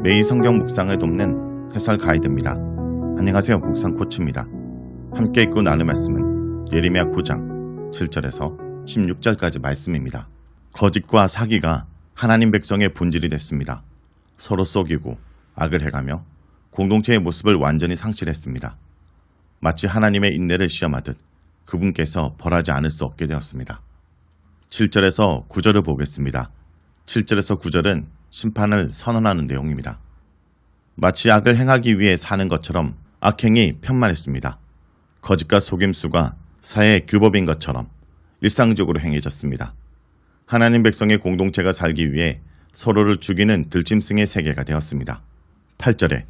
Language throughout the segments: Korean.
매일 성경 묵상을 돕는 해설 가이드입니다. 안녕하세요. 묵상 코치입니다. 함께 읽고 나눌 말씀은 예레미야 9장 7절에서 16절까지 말씀입니다. 거짓과 사기가 하나님 백성의 본질이 됐습니다. 서로 속이고 악을 해가며 공동체의 모습을 완전히 상실했습니다. 마치 하나님의 인내를 시험하듯 그분께서 벌하지 않을 수 없게 되었습니다. 7절에서 9절을 보겠습니다. 7절에서 9절은 심판을 선언하는 내용입니다. 마치 악을 행하기 위해 사는 것처럼 악행이 편만했습니다. 거짓과 속임수가 사회의 규범인 것처럼 일상적으로 행해졌습니다. 하나님 백성의 공동체가 살기 위해 서로를 죽이는 들짐승의 세계가 되었습니다. 8절에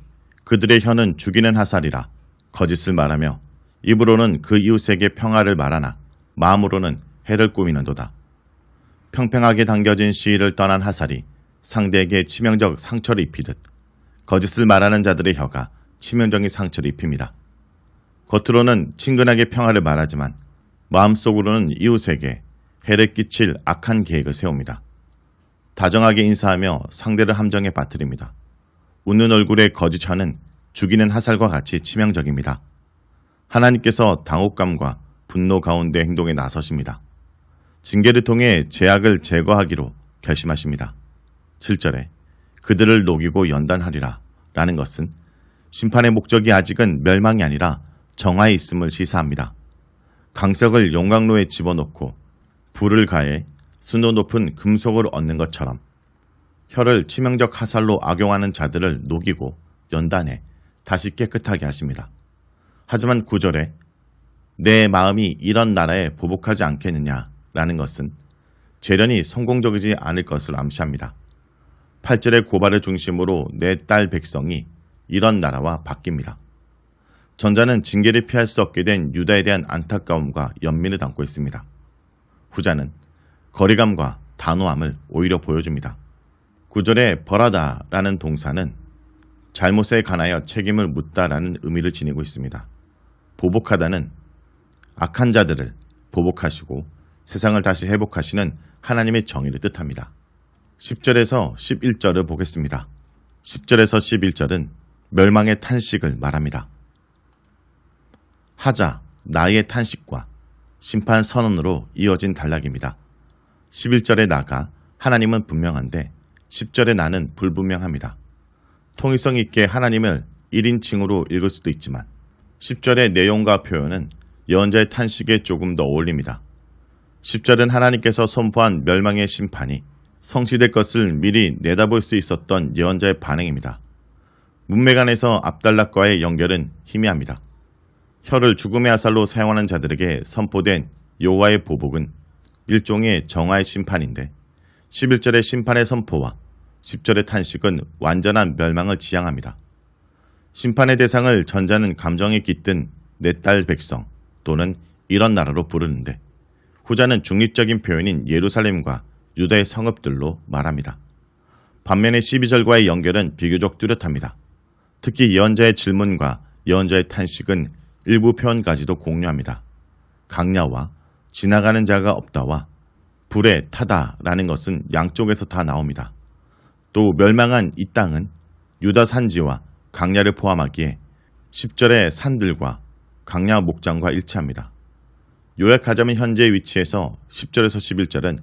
그들의 혀는 죽이는 화살이라 거짓을 말하며 입으로는 그 이웃에게 평화를 말하나 마음으로는 해를 꾸미는도다. 평평하게 당겨진 시위를 떠난 화살이 상대에게 치명적 상처를 입히듯 거짓을 말하는 자들의 혀가 치명적인 상처를 입힙니다. 겉으로는 친근하게 평화를 말하지만 마음속으로는 이웃에게 해를 끼칠 악한 계획을 세웁니다. 다정하게 인사하며 상대를 함정에 빠뜨립니다. 웃는 얼굴의 거짓 혀는 죽이는 화살과 같이 치명적입니다. 하나님께서 당혹감과 분노 가운데 행동에 나서십니다. 징계를 통해 죄악을 제거하기로 결심하십니다. 7절에 그들을 녹이고 연단하리라 라는 것은 심판의 목적이 아직은 멸망이 아니라 정화에 있음을 시사합니다. 강석을 용광로에 집어넣고 불을 가해 순도 높은 금속을 얻는 것처럼 혀를 치명적 화살로 악용하는 자들을 녹이고 연단해 다시 깨끗하게 하십니다. 하지만 9절에 내 마음이 이런 나라에 보복하지 않겠느냐라는 것은 재련이 성공적이지 않을 것을 암시합니다. 8절의 고발을 중심으로 내 딸 백성이 이런 나라와 바뀝니다. 전자는 징계를 피할 수 없게 된 유다에 대한 안타까움과 연민을 담고 있습니다. 후자는 거리감과 단호함을 오히려 보여줍니다. 9절의 벌하다라는 동사는 잘못에 관하여 책임을 묻다라는 의미를 지니고 있습니다. 보복하다는 악한 자들을 보복하시고 세상을 다시 회복하시는 하나님의 정의를 뜻합니다. 10절에서 11절을 보겠습니다. 10절에서 11절은 멸망의 탄식을 말합니다. 하자, 나의 탄식과 심판 선언으로 이어진 단락입니다. 11절에 나가 하나님은 분명한데 10절에 나는 불분명합니다. 통일성 있게 하나님을 1인칭으로 읽을 수도 있지만 10절의 내용과 표현은 예언자의 탄식에 조금 더 어울립니다. 10절은 하나님께서 선포한 멸망의 심판이 성취될 것을 미리 내다볼 수 있었던 예언자의 반응입니다. 문맥안에서 압달락과의 연결은 희미합니다. 혀를 죽음의 화살로 사용하는 자들에게 선포된 여호와의 보복은 일종의 정화의 심판인데 11절의 심판의 선포와 10절의 탄식은 완전한 멸망을 지향합니다. 심판의 대상을 전자는 감정에 깃든 내 딸 백성 또는 이런 나라로 부르는데 후자는 중립적인 표현인 예루살렘과 유다의 성읍들로 말합니다. 반면에 12절과의 연결은 비교적 뚜렷합니다. 특히 예언자의 질문과 예언자의 탄식은 일부 표현까지도 공유합니다. 강야와 지나가는 자가 없다와 불에 타다라는 것은 양쪽에서 다 나옵니다. 또 멸망한 이 땅은 유다 산지와 강야를 포함하기에 10절의 산들과 강야 목장과 일치합니다. 요약하자면 현재의 위치에서 10절에서 11절은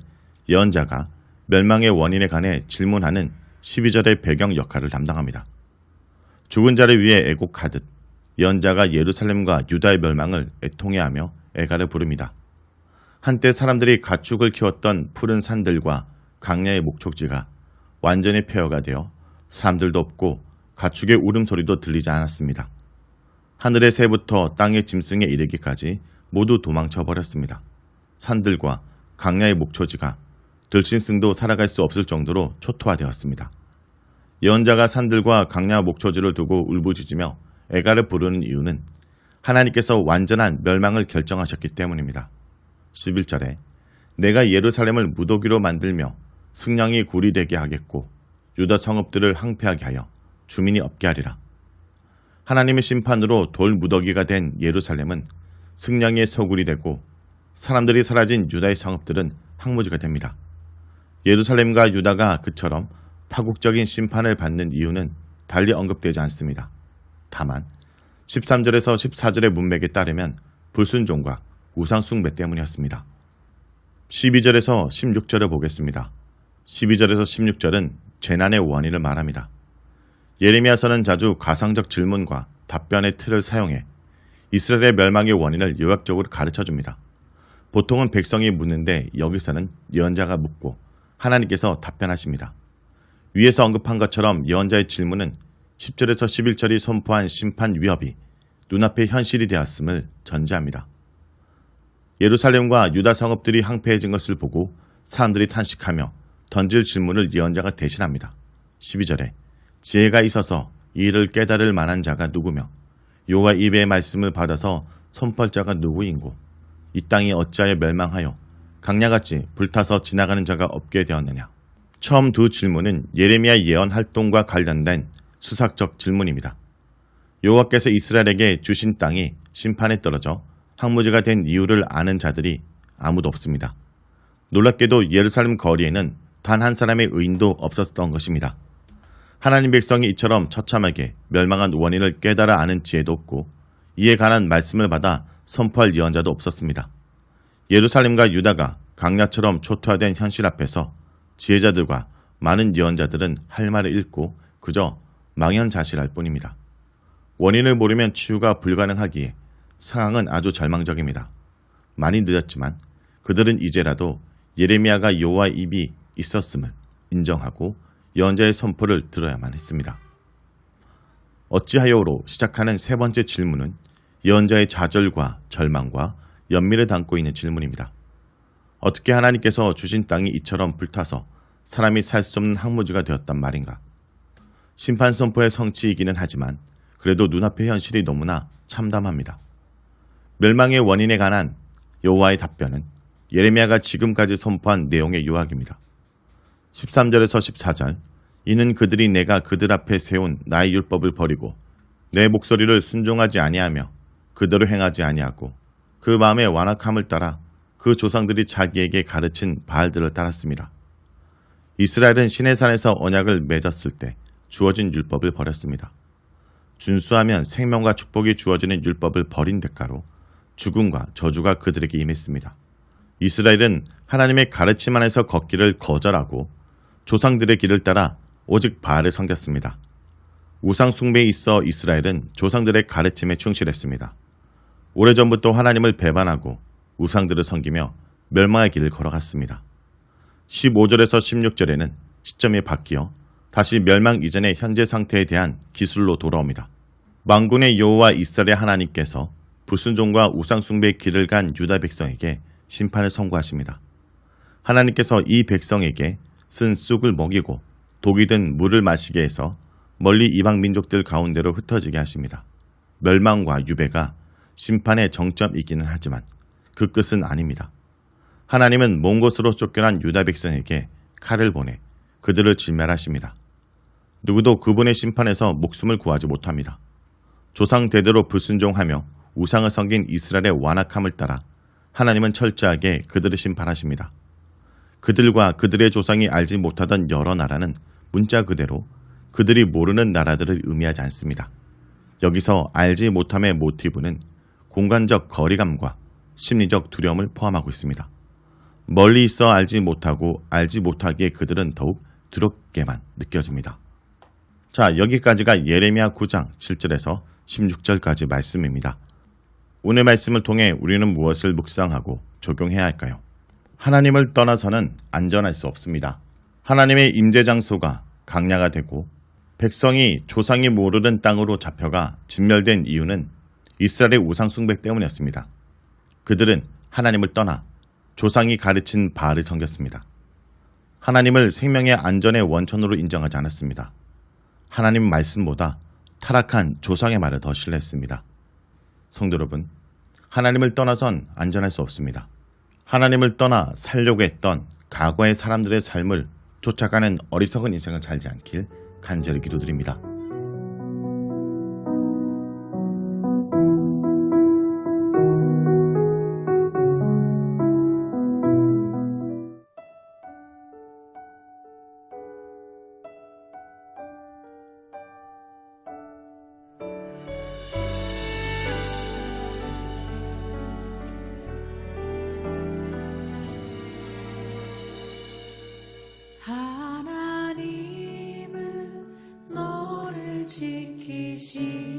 예언자가 멸망의 원인에 관해 질문하는 12절의 배경 역할을 담당합니다. 죽은 자를 위해 애곡하듯 예언자가 예루살렘과 유다의 멸망을 애통해하며 애가를 부릅니다. 한때 사람들이 가축을 키웠던 푸른 산들과 강야의 목촉지가 완전히 폐허가 되어 사람들도 없고 가축의 울음소리도 들리지 않았습니다. 하늘의 새부터 땅의 짐승에 이르기까지 모두 도망쳐버렸습니다. 산들과 강야의 목초지가 들짐승도 살아갈 수 없을 정도로 초토화되었습니다. 예언자가 산들과 강야 목초지를 두고 울부짖으며 애가를 부르는 이유는 하나님께서 완전한 멸망을 결정하셨기 때문입니다. 11절에 내가 예루살렘을 무더기로 만들며 승냥이 굴이 되게 하겠고 유다 성읍들을 항폐하게 하여 주민이 없게 하리라. 하나님의 심판으로 돌 무더기가 된 예루살렘은 승냥이의 서굴이 되고 사람들이 사라진 유다의 성읍들은 항무지가 됩니다. 예루살렘과 유다가 그처럼 파국적인 심판을 받는 이유는 달리 언급되지 않습니다. 다만 13절에서 14절의 문맥에 따르면 불순종과 우상숭배 때문이었습니다. 12절에서 16절을 보겠습니다. 12절에서 16절은 재난의 원인을 말합니다. 예레미야서는 자주 가상적 질문과 답변의 틀을 사용해 이스라엘의 멸망의 원인을 요약적으로 가르쳐줍니다. 보통은 백성이 묻는데 여기서는 예언자가 묻고 하나님께서 답변하십니다. 위에서 언급한 것처럼 예언자의 질문은 10절에서 11절이 선포한 심판 위협이 눈앞의 현실이 되었음을 전제합니다. 예루살렘과 유다 성읍들이 황폐해진 것을 보고 사람들이 탄식하며 던질 질문을 예언자가 대신합니다. 12절에 지혜가 있어서 이 일을 깨달을 만한 자가 누구며 여호와 입의 말씀을 받아서 선포할 자가 누구인고 이 땅이 어찌하여 멸망하여 강야같이 불타서 지나가는 자가 없게 되었느냐. 처음 두 질문은 예레미야 예언 활동과 관련된 수사적 질문입니다. 여호와께서 이스라엘에게 주신 땅이 심판에 떨어져 황무지가 된 이유를 아는 자들이 아무도 없습니다. 놀랍게도 예루살렘 거리에는 단 한 사람의 의인도 없었던 것입니다. 하나님 백성이 이처럼 처참하게 멸망한 원인을 깨달아 아는 지혜도 없고 이에 관한 말씀을 받아 선포할 예언자도 없었습니다. 예루살렘과 유다가 강야처럼 초토화된 현실 앞에서 지혜자들과 많은 예언자들은 할 말을 잃고 그저 망연자실할 뿐입니다. 원인을 모르면 치유가 불가능하기에 상황은 아주 절망적입니다. 많이 늦었지만 그들은 이제라도 예레미야가 여호와의 입이 있었음을 인정하고 예언자의 선포를 들어야만 했습니다. 어찌하여로 시작하는 세 번째 질문은 예언자의 좌절과 절망과 연민을 담고 있는 질문입니다. 어떻게 하나님께서 주신 땅이 이처럼 불타서 사람이 살 수 없는 황무지가 되었단 말인가? 심판 선포의 성취이기는 하지만 그래도 눈앞의 현실이 너무나 참담합니다. 멸망의 원인에 관한 여호와의 답변은 예레미야가 지금까지 선포한 내용의 요약입니다. 13절에서 14절 이는 그들이 내가 그들 앞에 세운 나의 율법을 버리고 내 목소리를 순종하지 아니하며 그대로 행하지 아니하고 그 마음의 완악함을 따라 그 조상들이 자기에게 가르친 바알들을 따랐습니다. 이스라엘은 시내산에서 언약을 맺었을 때 주어진 율법을 버렸습니다. 준수하면 생명과 축복이 주어지는 율법을 버린 대가로 죽음과 저주가 그들에게 임했습니다. 이스라엘은 하나님의 가르침 안에서 걷기를 거절하고 조상들의 길을 따라 오직 바알을 섬겼습니다. 우상 숭배에 있어 이스라엘은 조상들의 가르침에 충실했습니다. 오래전부터 하나님을 배반하고 우상들을 섬기며 멸망의 길을 걸어갔습니다. 15절에서 16절에는 시점이 바뀌어 다시 멸망 이전의 현재 상태에 대한 기술로 돌아옵니다. 만군의 여호와 이스라엘의 하나님께서 불순종과 우상 숭배의 길을 간 유다 백성에게 심판을 선고하십니다. 하나님께서 이 백성에게 쓴 쑥을 먹이고 독이 든 물을 마시게 해서 멀리 이방 민족들 가운데로 흩어지게 하십니다. 멸망과 유배가 심판의 정점이기는 하지만 그 끝은 아닙니다. 하나님은 먼 곳으로 쫓겨난 유다 백성에게 칼을 보내 그들을 진멸하십니다. 누구도 그분의 심판에서 목숨을 구하지 못합니다. 조상 대대로 불순종하며 우상을 섬긴 이스라엘의 완악함을 따라 하나님은 철저하게 그들을 심판하십니다. 그들과 그들의 조상이 알지 못하던 여러 나라는 문자 그대로 그들이 모르는 나라들을 의미하지 않습니다. 여기서 알지 못함의 모티브는 공간적 거리감과 심리적 두려움을 포함하고 있습니다. 멀리 있어 알지 못하고 알지 못하기에 그들은 더욱 두렵게만 느껴집니다. 자, 여기까지가 예레미야 9장 7절에서 16절까지 말씀입니다. 오늘 말씀을 통해 우리는 무엇을 묵상하고 적용해야 할까요? 하나님을 떠나서는 안전할 수 없습니다. 하나님의 임재 장소가 강야가 되고 백성이 조상이 모르는 땅으로 잡혀가 진멸된 이유는 이스라엘의 우상 숭배 때문이었습니다. 그들은 하나님을 떠나 조상이 가르친 바알을 섬겼습니다. 하나님을 생명의 안전의 원천으로 인정하지 않았습니다. 하나님 말씀보다 타락한 조상의 말을 더 신뢰했습니다. 성도 여러분, 하나님을 떠나선 안전할 수 없습니다. 하나님을 떠나 살려고 했던 과거의 사람들의 삶을 쫓아가는 어리석은 인생을 살지 않길 간절히 기도드립니다. 계시